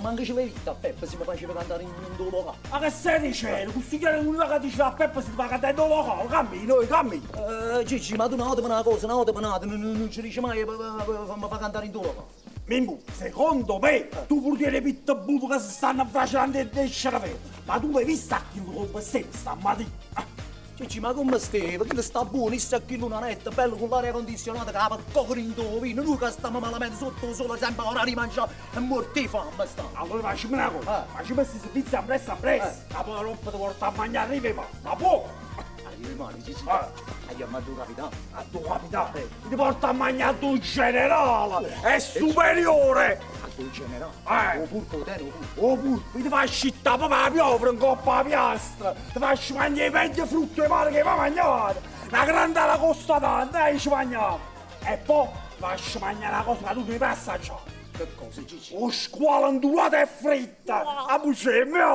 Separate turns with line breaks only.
manca ce l'hai vista a Peppe se mi faceva cantare in un locale.
Ma che stai dicendo? Questo chiaro l'unica che diceva a Peppe si fa cantare in un locale, cammi.
Gigi, ma tu una cosa, non ci dici mai mi fa cantare in tuo locale.
Mimmo, secondo me, tu pur dire pitbull che si stanno facendo e cervello, ma tu hai visto a chi come stai stamattina?
Gigi, ma come stai? Perché sta buono, sta qui lunanetta, bello con l'aria condizionata che va coccare in tuo vino, noi che stiamo malamente sotto il sole, sempre ora di mangiare e morti di fame sta.
Allora facciamo una cosa, facciamo questi servizi a presto, ma poi la roba ti porta a mangiare arriva, ma può?
Rimane, Gigi. Ma tu capitano?
A tuo capitano, ti porta a mangiare tu generale, è superiore!
A tu generale? O pur potere,
Oh, ti fai scittare proprio la piovra in coppa a piastra, ti fai mangiare i vecchi frutti e male che va mangiare, una grande alla costa tanta, ci mangiamo, e poi ti fai mangiare una cosa che tu devi assaggiare.
Che cosa, Gigi?
O squalo indurato e fritta, a buccia mio!